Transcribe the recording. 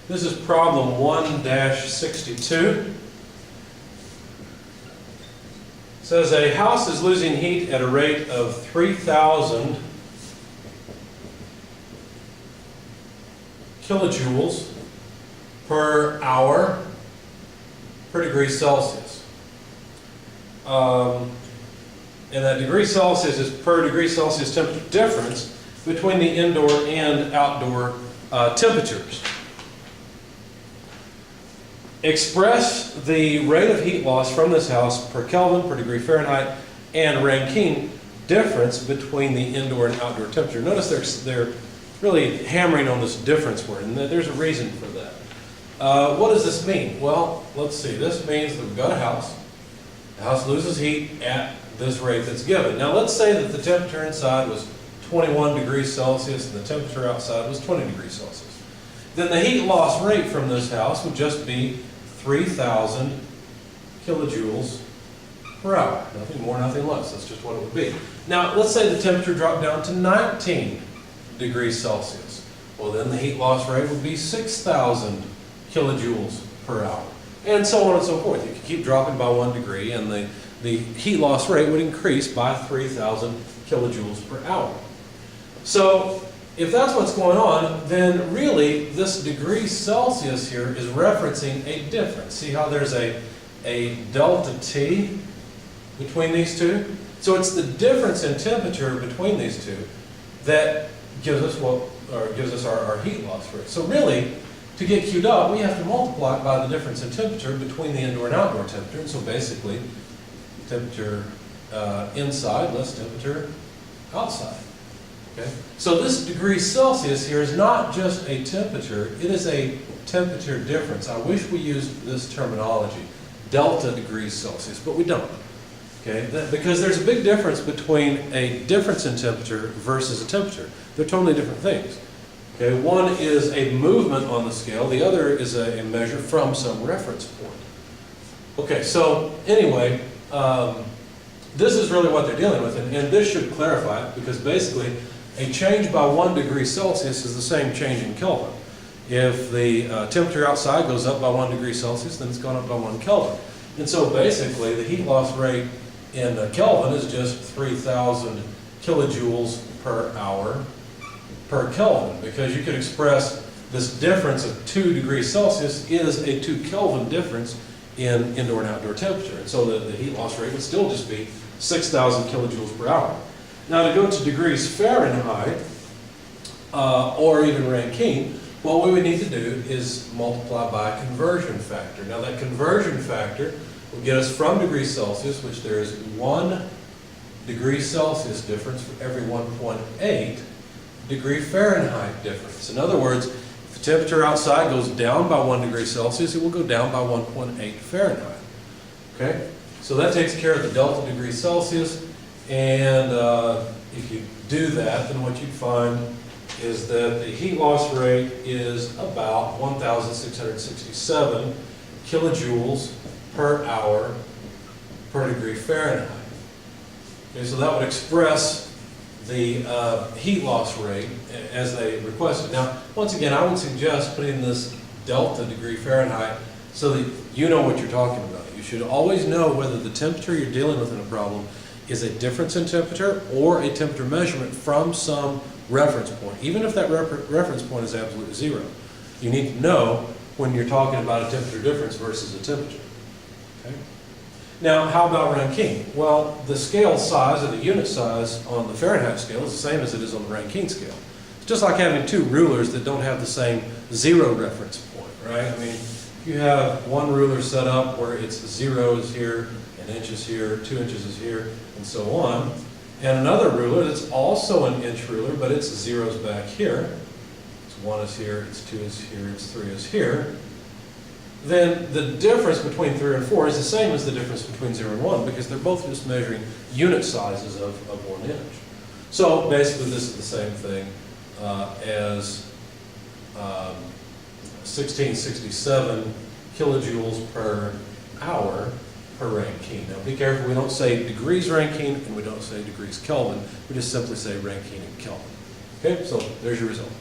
This is problem 1-62. It says a house is losing heat at a rate of 3,000 kilojoules per hour per degree Celsius. And that degree Celsius is per degree Celsius temperature difference between the indoor and outdoor temperatures. Express the rate of heat loss from this house per Kelvin, per degree Fahrenheit, and Rankine difference between the indoor and outdoor temperature. Notice they're really hammering on this difference word, and there's a reason for that. What does this mean? Well, let's see. This means that we've got a house. The house loses heat at this rate that's given. Now let's say that the temperature inside was 21 degrees Celsius and the temperature outside was 20 degrees Celsius. Then the heat loss rate from this house would just be 3,000 kilojoules per hour. Nothing more, nothing less. That's just what it would be. Now let's say the temperature dropped down to 19 degrees Celsius. Well, then the heat loss rate would be 6,000 kilojoules per hour. And so on and so forth. You could keep dropping by 1 degree and the heat loss rate would increase by 3,000 kilojoules per hour. So if that's what's going on, then really this degree Celsius here is referencing a difference. See how there's a delta T between these two? So it's the difference in temperature between these two that gives us our heat loss rate. So really, to get queued up, we have to multiply it by the difference in temperature between the indoor and outdoor temperature. And so basically, temperature inside less temperature outside. Okay? So this degree Celsius here is not just a temperature, it is a temperature difference. I wish we used this terminology, delta degrees Celsius, but we don't. Okay? Because there's a big difference between a difference in temperature versus a temperature. They're totally different things. Okay? One is a movement on the scale, the other is a measure from some reference point. Okay, so anyway, this is really what they're dealing with, and this should clarify it, because basically a change by 1 degree Celsius is the same change in Kelvin. If the temperature outside goes up by 1 degree Celsius, then it's gone up by 1 Kelvin. And so basically the heat loss rate in Kelvin is just 3,000 kilojoules per hour per Kelvin, because you could express this difference of 2 degrees Celsius is a 2 Kelvin difference in indoor and outdoor temperature. And so the heat loss rate would still just be 6,000 kilojoules per hour. Now to go to degrees Fahrenheit, or even Rankine, what we would need to do is multiply by a conversion factor. Now that conversion factor will get us from degrees Celsius, which there is 1 degree Celsius difference for every 1.8 degree Fahrenheit difference. In other words, if the temperature outside goes down by 1 degree Celsius, it will go down by 1.8 Fahrenheit. Okay? So that takes care of the delta degree Celsius. And if you do that, then what you'd find is that the heat loss rate is about 1,667 kilojoules per hour per degree Fahrenheit. Okay, so that would express the heat loss rate as they requested. Now, once again, I would suggest putting this delta degree Fahrenheit so that you know what you're talking about. You should always know whether the temperature you're dealing with in a problem is a difference in temperature or a temperature measurement from some reference point, even if that reference point is absolute zero. You need to know when you're talking about a temperature difference versus a temperature. Okay? Now, how about Rankine? Well, the scale size, or the unit size on the Fahrenheit scale is the same as it is on the Rankine scale. It's just like having two rulers that don't have the same zero reference point, right? I mean, you have one ruler set up where it's 0 is here, an inch is here, 2 inches is here, and so on. And another ruler that's also an inch ruler, but its zeros back here. It's 1 is here, it's 2 is here, it's 3 is here. Then the difference between 3 and 4 is the same as the difference between 0 and 1, because they're both just measuring unit sizes of 1 inch. So basically this is the same thing as 1667 kilojoules per hour per Rankine. Now be careful, we don't say degrees Rankine and we don't say degrees Kelvin, we just simply say Rankine and Kelvin. Okay, so there's your result.